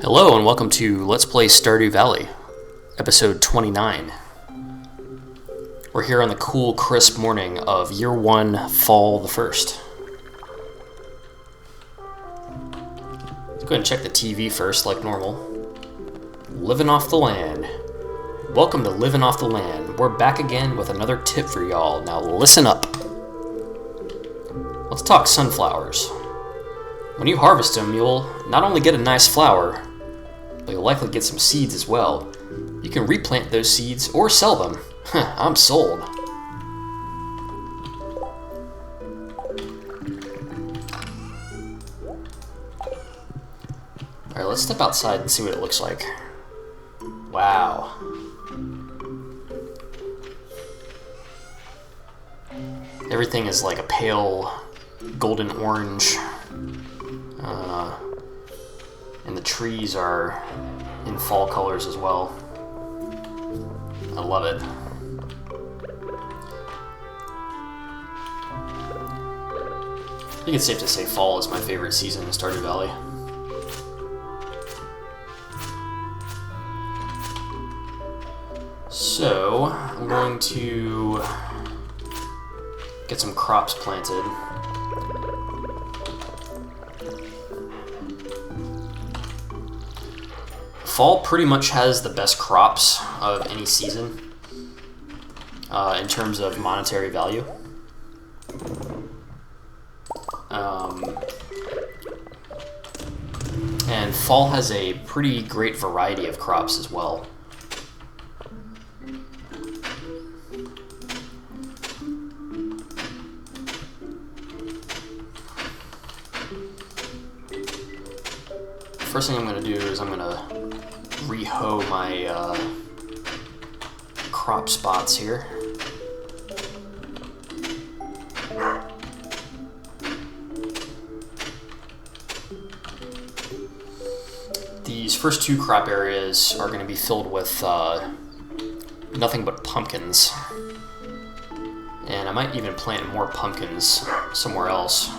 Hello and welcome to Let's Play Stardew Valley, episode 29. We're here on the cool, crisp morning of year 1, fall the 1st. Let's go ahead and check the TV first, like normal. Living off the land. Welcome to Living Off the Land. We're back again with another tip for y'all. Now listen up. Let's talk sunflowers. When you harvest them, you'll not only get a nice flower, but you'll likely get some seeds as well. You can replant those seeds or sell them. I'm sold. Alright, let's step outside and see what it looks like. Wow. Everything is like a pale golden orange. And the trees are in fall colors as well. I love it. I think it's safe to say fall is my favorite season in Stardew Valley. So, I'm going to get some crops planted. Fall pretty much has the best crops of any season in terms of monetary value. And fall has a pretty great variety of crops as well. First thing I'm going to do is I'm going to re-hoe my crop spots here. These first two crop areas are going to be filled with nothing but pumpkins. And I might even plant more pumpkins somewhere else.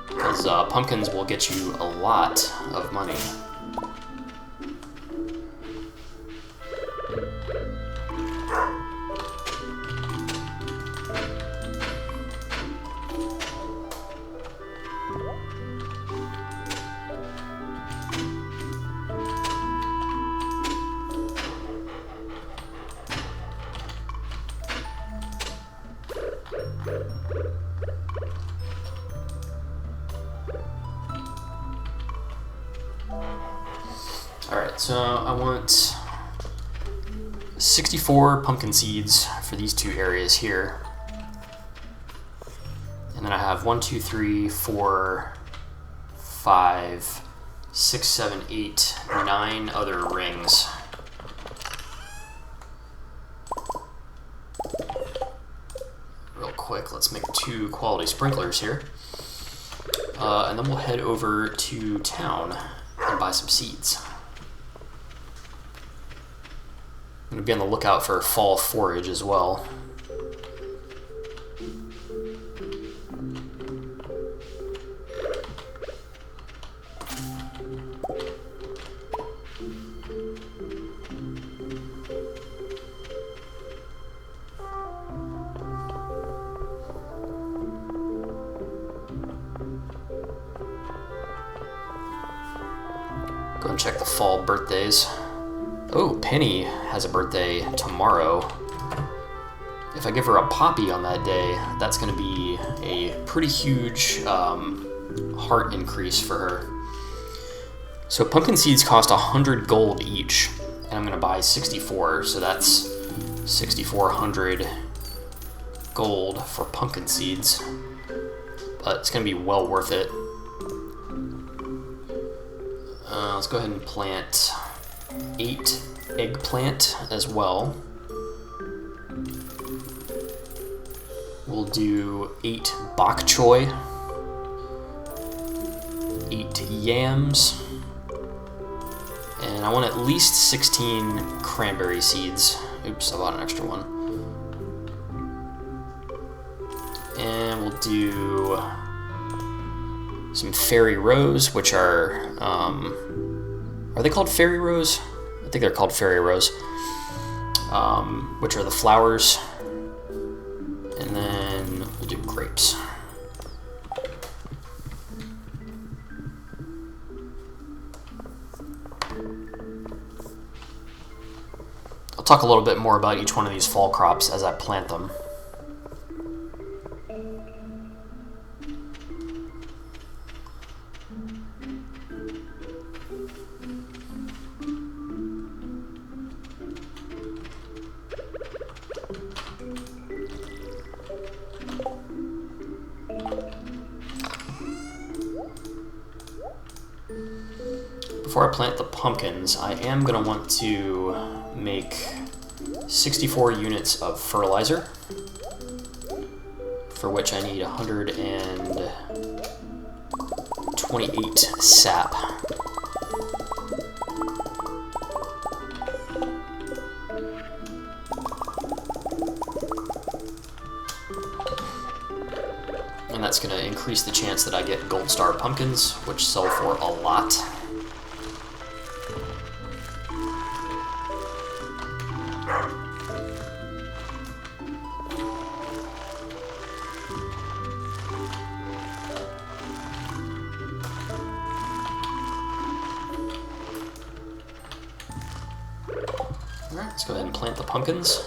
Because pumpkins will get you a lot of money. Alright, so I want 64 pumpkin seeds for these two areas here. And then I have 1, 2, 3, 4, 5, 6, 7, 8, 9 other rings. Real quick, let's make 2 quality sprinklers here. And then we'll head over to town and buy some seeds. I'm going to be on the lookout for fall forage as well. Go and check the fall birthdays. Oh, Penny has a birthday tomorrow. If I give her a poppy on that day, that's going to be a pretty huge heart increase for her. So pumpkin seeds cost 100 gold each, and I'm going to buy 64, so that's 6,400 gold for pumpkin seeds. But it's going to be well worth it. Let's go ahead and plant 8 eggplant as well. We'll do 8 bok choy, 8 yams, and I want at least 16 cranberry seeds. Oops, I bought an extra one. And we'll do some fairy rose, which are they called fairy rose? I think they're called fairy rose, which are the flowers. And then we'll do grapes. I'll talk a little bit more about each one of these fall crops as I plant them. Before I plant the pumpkins, I am going to want to make 64 units of fertilizer, for which I need 128 sap. And that's going to increase the chance that I get gold star pumpkins, which sell for a lot. Alright, let's go ahead and plant the pumpkins.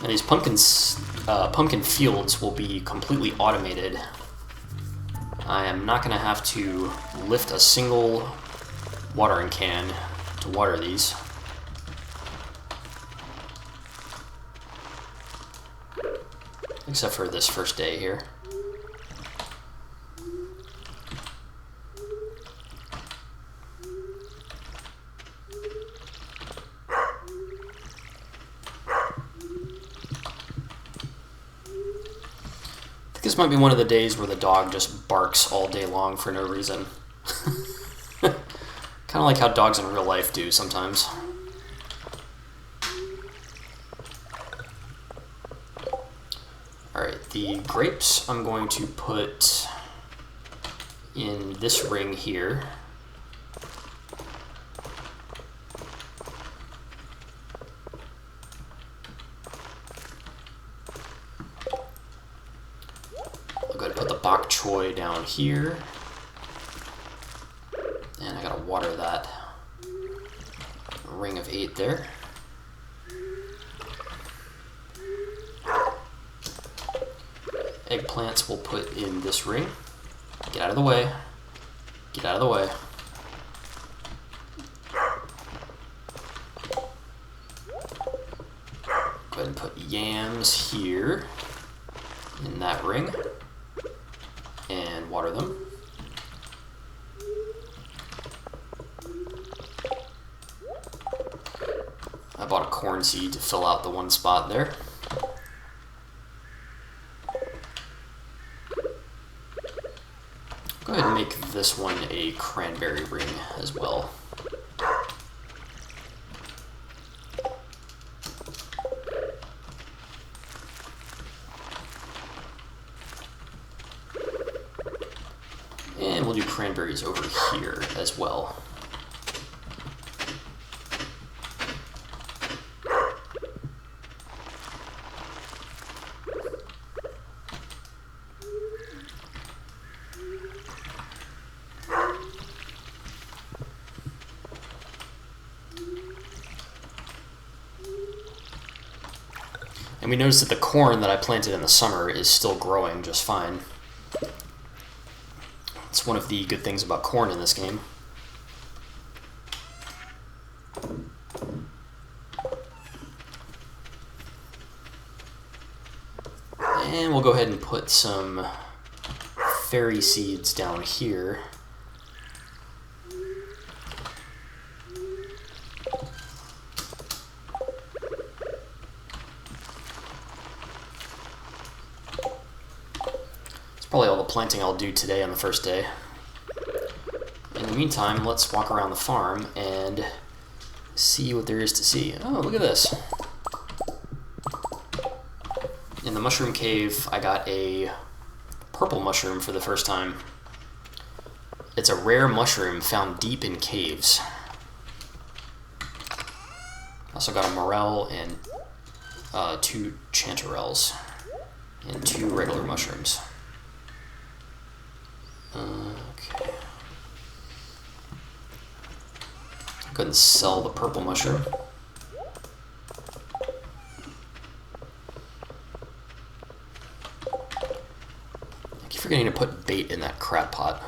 And these pumpkin fields will be completely automated. I am not going to have to lift a single watering can to water these. Except for this first day here. This might be one of the days where the dog just barks all day long for no reason. Kind of like how dogs in real life do sometimes. Alright, the grapes I'm going to put in this ring here. Bok choy down here, and I gotta water that ring of 8 there. Eggplants we'll put in this ring. Get out of the way. Get out of the way. Go ahead and put yams here in that ring. And water them. I bought a corn seed to fill out the one spot there. Go ahead and make this one a cranberry ring as well. And we'll do cranberries over here as well. And we notice that the corn that I planted in the summer is still growing just fine. It's one of the good things about corn in this game. And we'll go ahead and put some fairy seeds down here. Probably all the planting I'll do today on the first day. In the meantime, let's walk around the farm and see what there is to see. Oh, look at this. the mushroom cave, I got a purple mushroom for the first time. It's a rare mushroom found deep in caves. Also got a morel and 2 chanterelles and 2 regular mushrooms. Okay. Go ahead and sell the purple mushroom. I keep forgetting to put bait in that crab pot.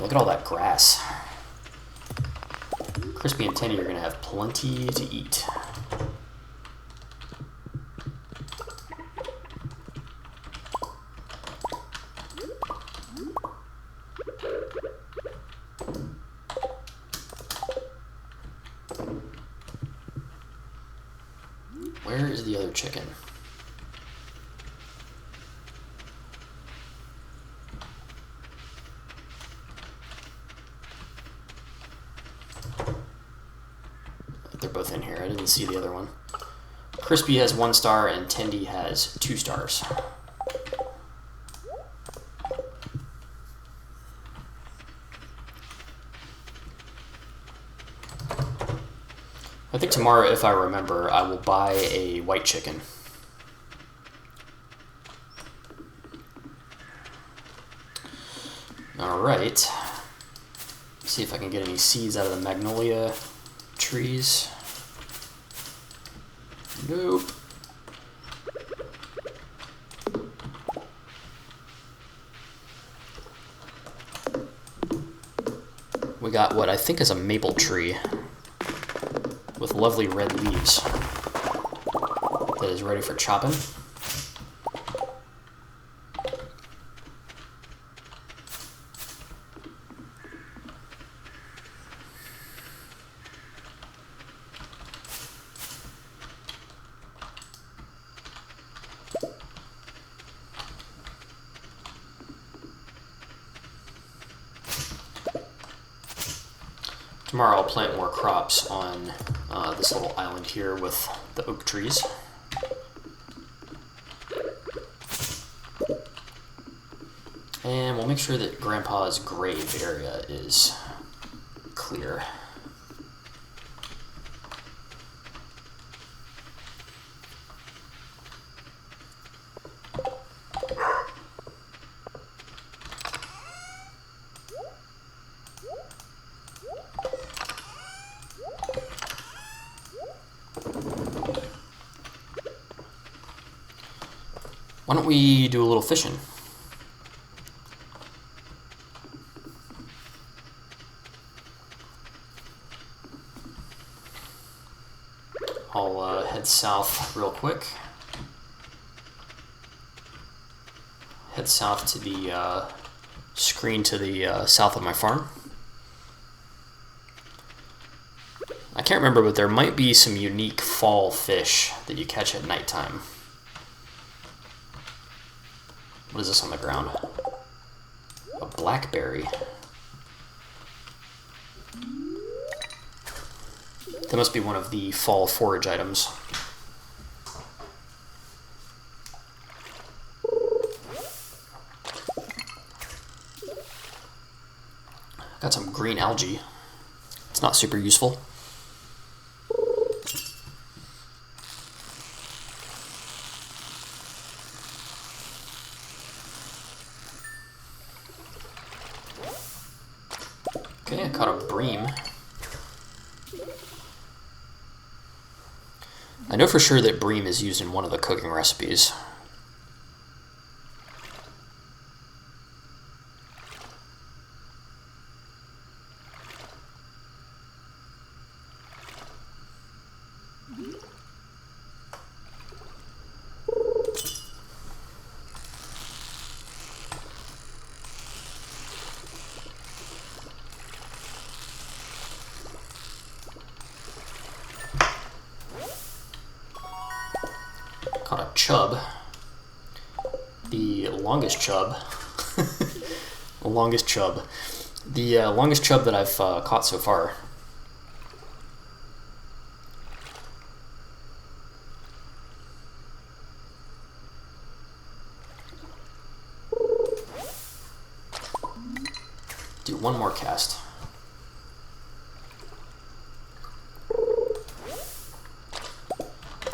Look at all that grass. Crispy and Tenny are going to have plenty to eat. Where is the other chicken? They're both in here. I didn't see the other one. Crispy has 1 star and Tendy has 2 stars. I think tomorrow, if I remember, I will buy a white chicken. Alright. See if I can get any seeds out of the magnolia trees. Nope. We got what I think is a maple tree with lovely red leaves that is ready for chopping. Tomorrow I'll plant more crops on this little island here with the oak trees. And we'll make sure that Grandpa's grave area is clear. Why don't we do a little fishing? I'll head south real quick. Head south to the screen to the south of my farm. I can't remember, but there might be some unique fall fish that you catch at nighttime. What is this on the ground? A blackberry. That must be one of the fall forage items. Got some green algae. It's not super useful. Okay, I caught a bream. I know for sure that bream is used in one of the cooking recipes. chub. The longest chub. The longest chub. The longest chub that I've caught so far. Do one more cast.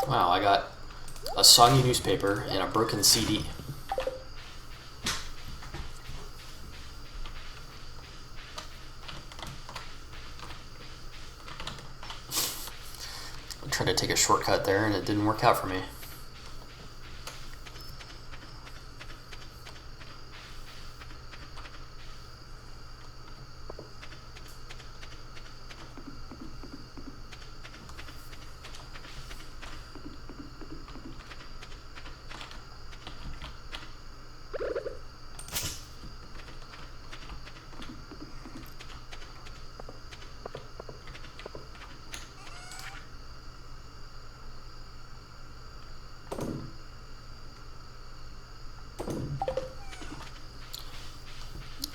Wow, I got a soggy newspaper and a broken CD. I tried to take a shortcut there and it didn't work out for me.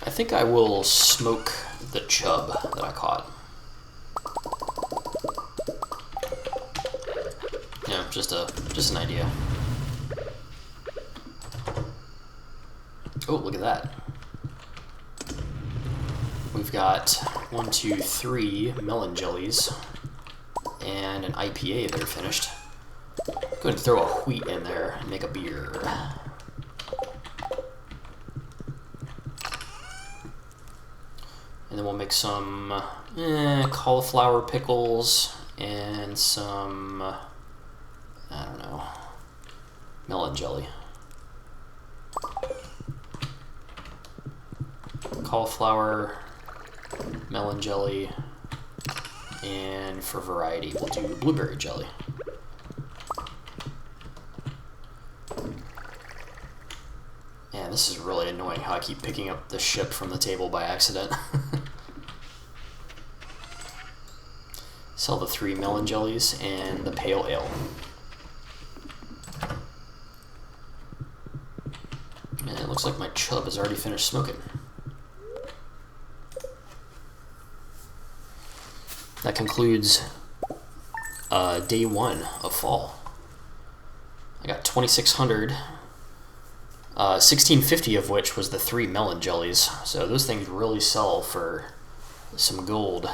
I think I will smoke the chub that I caught. Yeah, just an idea. Oh, look at that. We've got 1, 2, 3 melon jellies and an IPA that are finished. Go ahead and throw a wheat in there and make a beer. And then we'll make some cauliflower pickles and some, I don't know, melon jelly. Cauliflower, melon jelly, and for variety we'll do blueberry jelly. Man, this is really annoying how I keep picking up the ship from the table by accident. Sell the 3 melon jellies and the pale ale. And it looks like my chub has already finished smoking. That concludes day 1 of fall. I got 2,600, 1,650 of which was the 3 melon jellies. So those things really sell for some gold.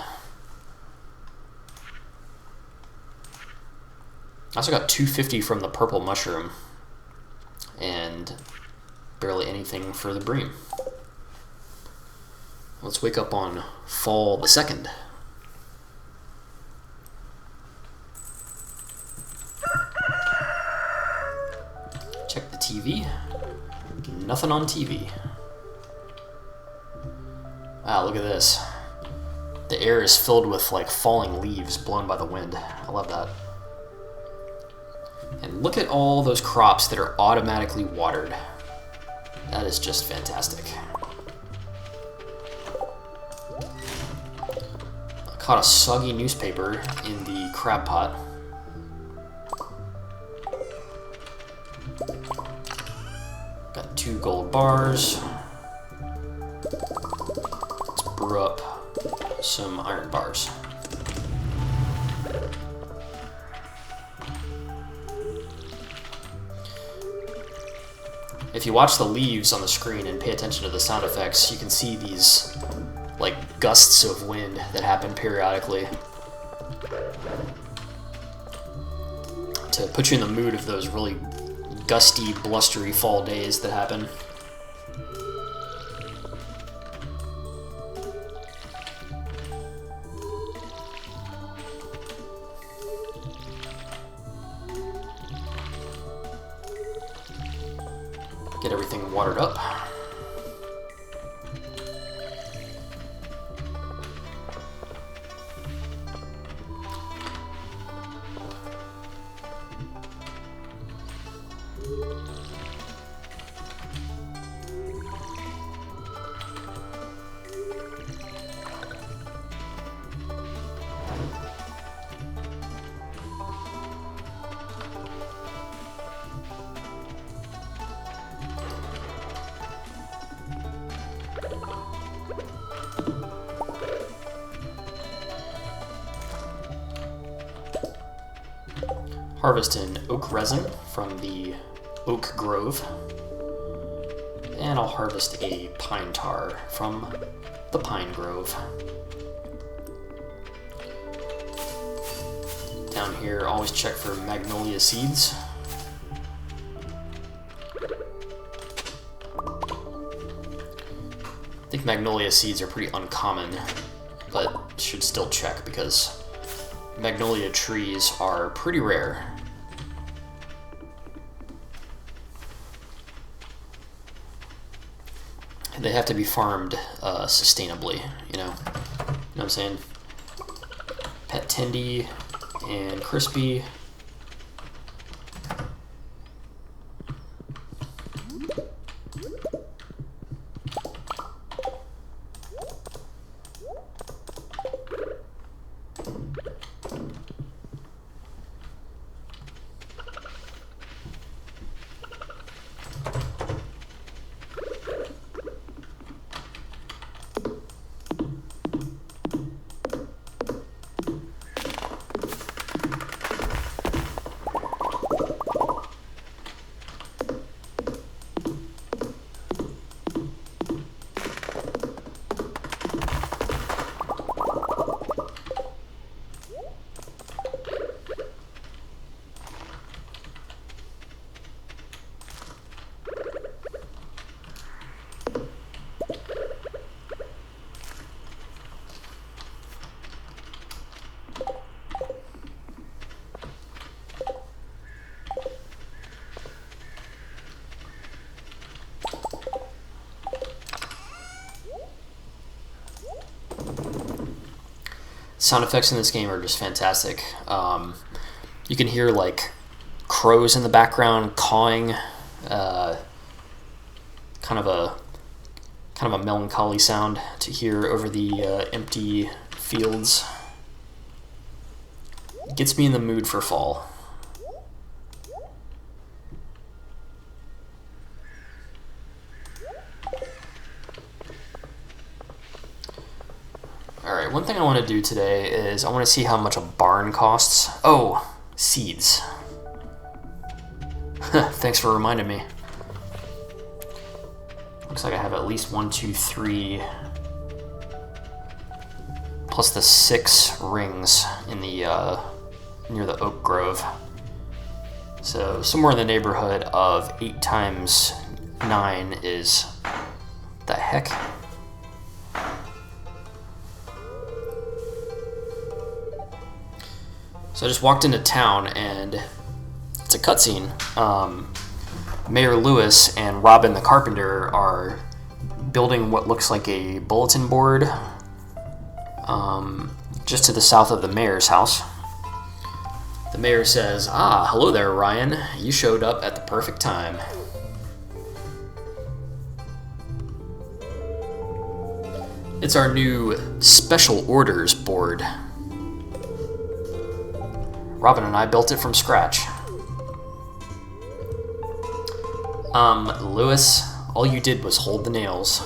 I also got 250 from the purple mushroom and barely anything for the bream. Let's wake up on fall the 2nd. Check the TV. Nothing on TV. Wow, look at this. The air is filled with like falling leaves blown by the wind. I love that. And look at all those crops that are automatically watered. That is just fantastic. I caught a soggy newspaper in the crab pot. Got 2 gold bars. Let's brew up some iron bars. If you watch the leaves on the screen and pay attention to the sound effects, you can see these like gusts of wind that happen periodically to put you in the mood of those really gusty, blustery fall days that happen. Get everything watered up. Harvest an oak resin from the oak grove. And I'll harvest a pine tar from the pine grove. Down here, always check for magnolia seeds. I think magnolia seeds are pretty uncommon, but should still check because magnolia trees are pretty rare. And they have to be farmed sustainably, you know? You know what I'm saying? Pet Tindy and Crispy. Sound effects in this game are just fantastic. You can hear like crows in the background cawing, kind of a melancholy sound to hear over the empty fields. It gets me in the mood for fall. Alright, one thing I want to do today is I want to see how much a barn costs. Oh, seeds. Thanks for reminding me. Looks like I have at least 1, 2, 3, plus the 6 rings in the near the oak grove. So somewhere in the neighborhood of 8 times 9 is the heck. So I just walked into town, and it's a cutscene. Mayor Lewis and Robin the Carpenter are building what looks like a bulletin board just to the south of the mayor's house. The mayor says, "Ah, hello there, Ryan. You showed up at the perfect time." It's our new special orders board. Robin and I built it from scratch. Lewis, all you did was hold the nails.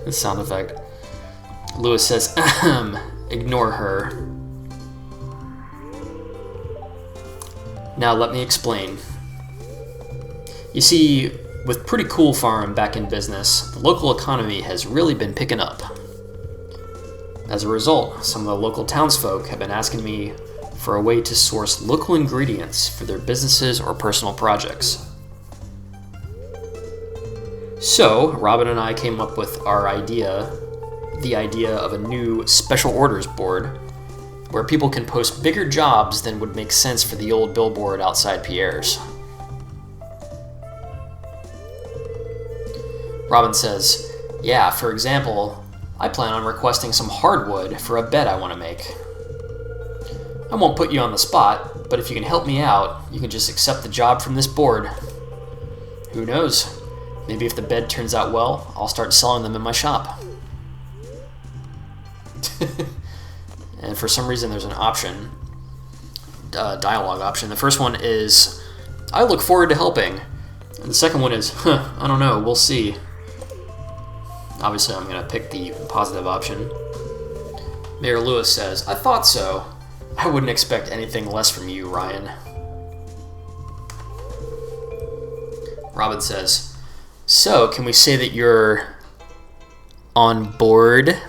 The sound effect. Lewis says, ahem, ignore her. Now let me explain. You see, with Pretty Cool Farm back in business, the local economy has really been picking up. As a result, some of the local townsfolk have been asking me for a way to source local ingredients for their businesses or personal projects. So, Robin and I came up with the idea of a new special orders board where people can post bigger jobs than would make sense for the old billboard outside Pierre's. Robin says, yeah, for example, I plan on requesting some hardwood for a bed I want to make. I won't put you on the spot, but if you can help me out, you can just accept the job from this board. Who knows? Maybe if the bed turns out well, I'll start selling them in my shop. And for some reason there's an option, dialogue option. The first one is, I look forward to helping. And the second one is, I don't know, we'll see. Obviously, I'm going to pick the positive option. Mayor Lewis says, I thought so. I wouldn't expect anything less from you, Ryan. Robin says, so, can we say that you're on board?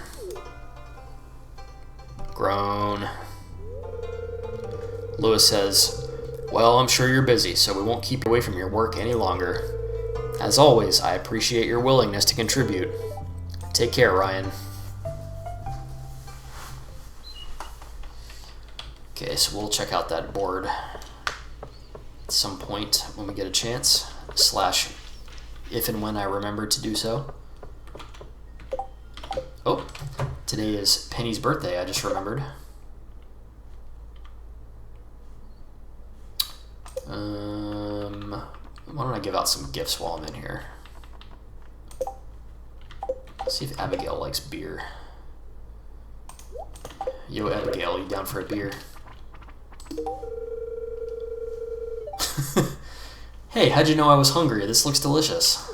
Groan. Lewis says, well, I'm sure you're busy, so we won't keep you away from your work any longer. As always, I appreciate your willingness to contribute. Take care, Ryan. Okay, so we'll check out that board at some point when we get a chance, / if and when I remember to do so. Oh, today is Penny's birthday, I just remembered. Why don't I give out some gifts while I'm in here? Let's see if Abigail likes beer. Yo, Abigail, you down for a beer? Hey, how'd you know I was hungry? This looks delicious.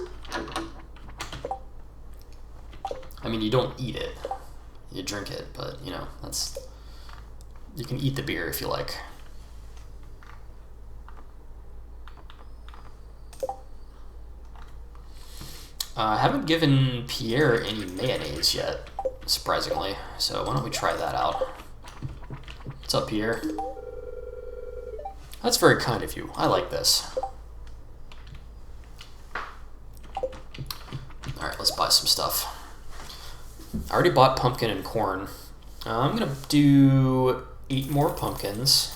I mean, you don't eat it. You drink it, but, you know, that's... You can eat the beer if you like. I haven't given Pierre any mayonnaise yet, surprisingly, so why don't we try that out? What's up, Pierre? That's very kind of you. I like this. Alright, let's buy some stuff. I already bought pumpkin and corn. I'm going to do 8 more pumpkins.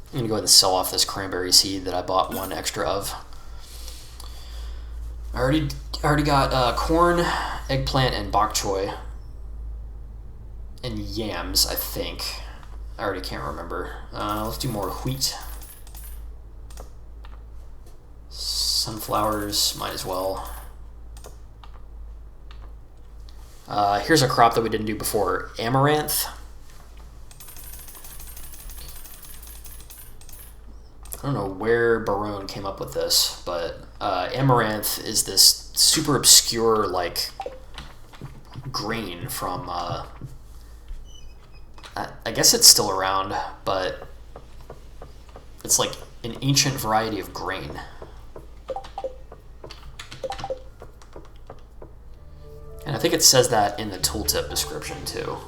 I'm going to go ahead and sell off this cranberry seed that I bought 1 extra of. I already got corn, eggplant, and bok choy. And yams, I think. I already can't remember. Let's do more wheat. Sunflowers, might as well. Here's a crop that we didn't do before. Amaranth. I don't know where Barone came up with this, but amaranth is this super obscure, like, grain from, I guess it's still around, but it's like an ancient variety of grain. And I think it says that in the tooltip description, too.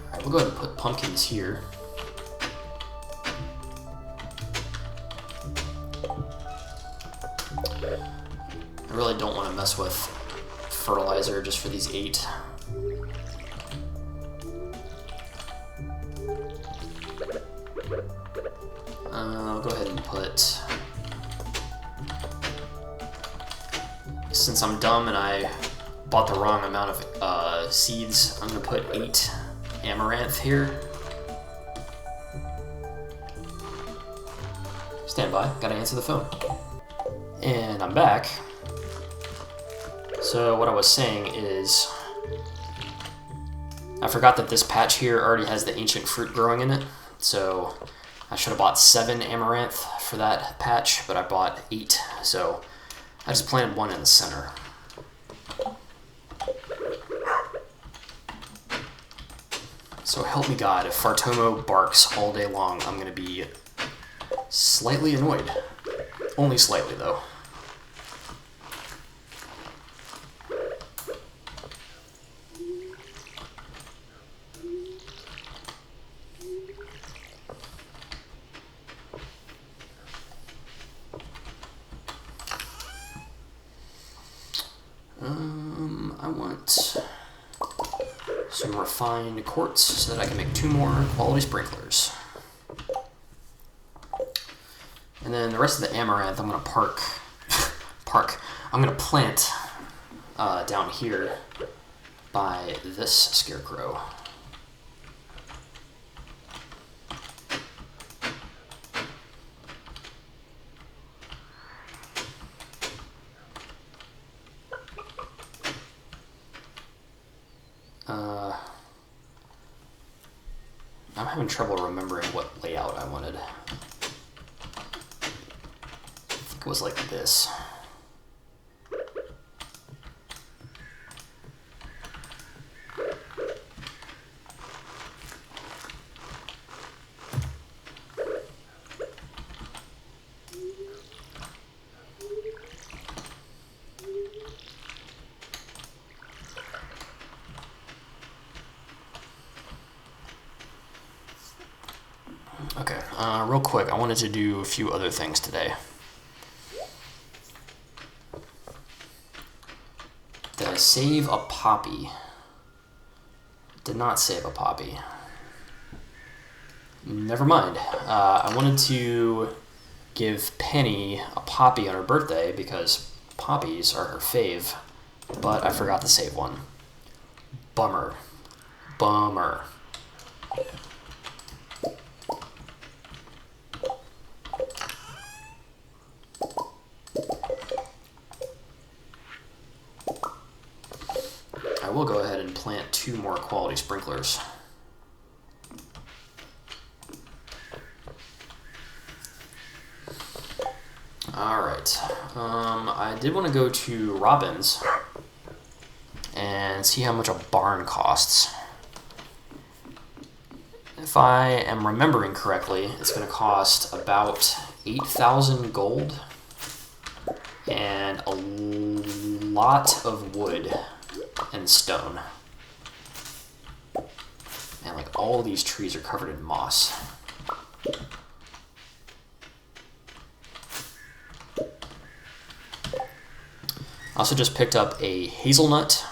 Alright, we'll go ahead and put pumpkins here. I really don't want to mess with fertilizer just for these 8. I'll go ahead and put... Since I'm dumb and I bought the wrong amount of seeds, I'm going to put 8 amaranth here. Stand by, gotta answer the phone. And I'm back. So what I was saying is, I forgot that this patch here already has the ancient fruit growing in it, so I should have bought 7 amaranth for that patch, but I bought 8, so I just planted 1 in the center. So help me God, if Fartomo barks all day long, I'm going to be slightly annoyed. Only slightly, though. I want some refined quartz so that I can make 2 more quality sprinklers. And then the rest of the amaranth I'm going to I'm going to plant down here by this scarecrow. I'm having trouble remembering what layout I wanted. I think it was like this. Okay, real quick, I wanted to do a few other things today. Did I save a poppy? Did not save a poppy. Never mind. I wanted to give Penny a poppy on her birthday because poppies are her fave, but I forgot to save one. Bummer. Bummer. I will go ahead and plant 2 more quality sprinklers. Alright, I did want to go to Robin's and see how much a barn costs. If I am remembering correctly, it's going to cost about 8,000 gold and a lot of wood and stone. And like all these trees are covered in moss. I also just picked up a hazelnut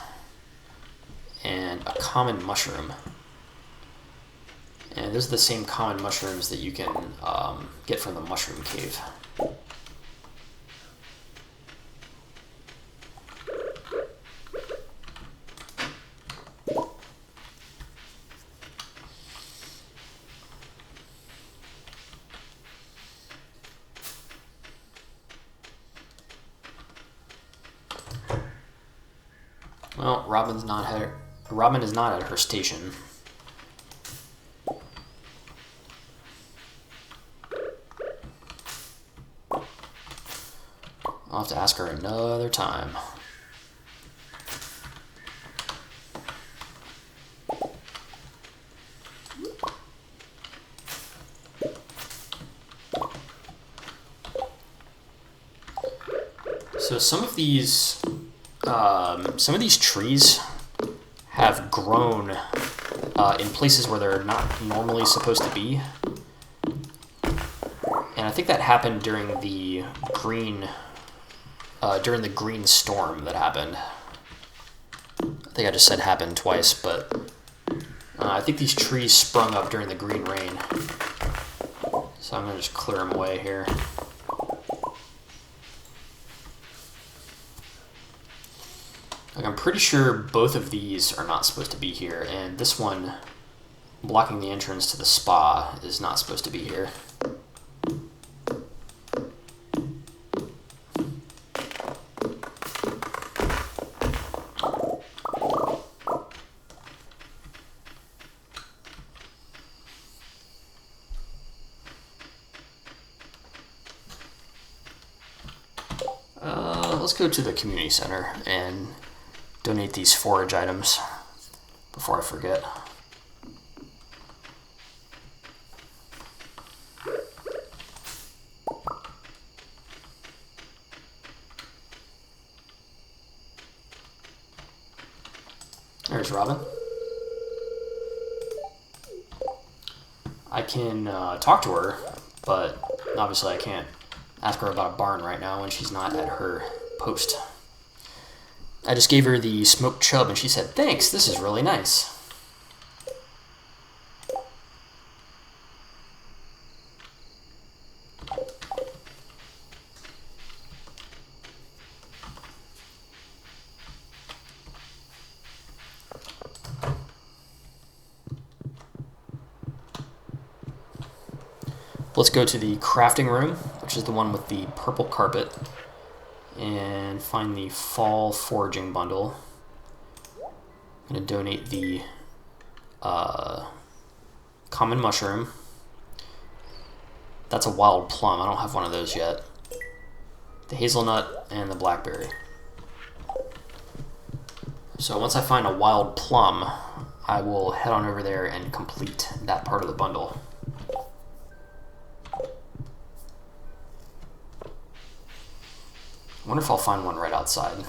and a common mushroom. And those are the same common mushrooms that you can get from the mushroom cave. Well, Robin is not at her station. I'll have to ask her another time. So some of these trees have grown in places where they're not normally supposed to be. And I think that happened during the green storm that happened. I think I just said happened twice, but I think these trees sprung up during the green rain. So I'm going to just clear them away here. Like, I'm pretty sure both of these are not supposed to be here, and this one blocking the entrance to the spa is not supposed to be here. Let's go to the community center and donate these forage items before I forget. There's Robin. I can talk to her, but obviously I can't ask her about a barn right now when she's not at her post. I just gave her the smoked chub and she said, "Thanks, this is really nice." Let's go to the crafting room, which is the one with the purple carpet, and find the fall foraging bundle. I'm going to donate the Common mushroom. That's a wild plum. I don't have one of those yet. The hazelnut and the blackberry. So once I find a wild plum, I will head on over there and complete that part of the bundle. I wonder if I'll find one right outside.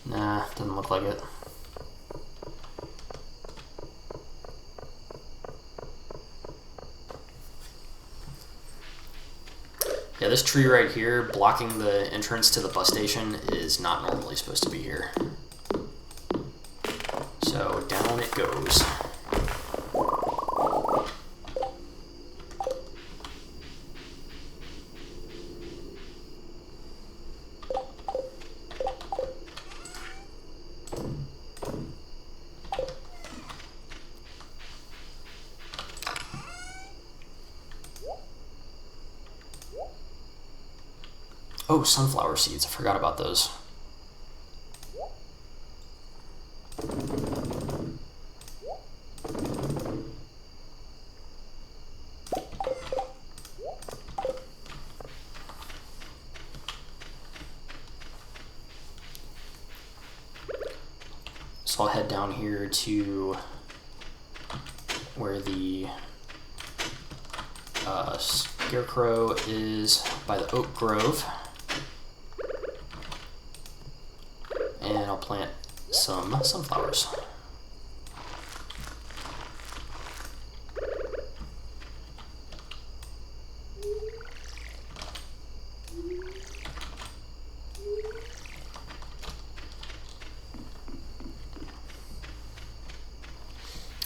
Nah, doesn't look like it. Yeah, this tree right here blocking the entrance to the bus station is not normally supposed to be here. So down it goes. Oh, sunflower seeds. I forgot about those. So I'll head down here to where the scarecrow is by the oak grove. And I'll plant some sunflowers.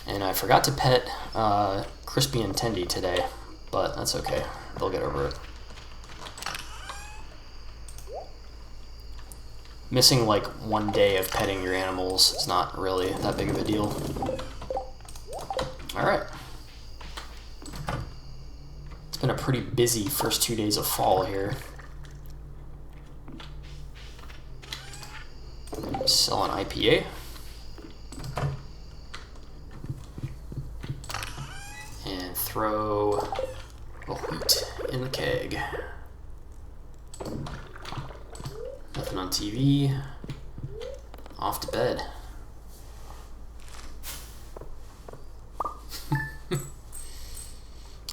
And I forgot to pet Crispy and Tendy today, but that's okay. They'll get over it. Missing like one day of petting your animals is not really that big of a deal. Alright. It's been a pretty busy first 2 days of fall here. Sell an IPA. And throw a wheat in the keg. Nothing on TV. Off to bed.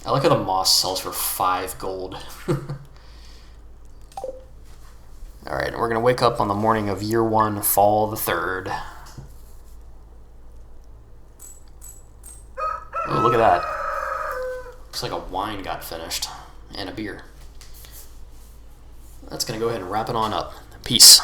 I like how the moss sells for 5 gold. Alright, we're going to wake up on the morning of year 1, fall the 3rd. Oh, look at that. Looks like a wine got finished. And a beer. That's going to go ahead and wrap it on up. Peace.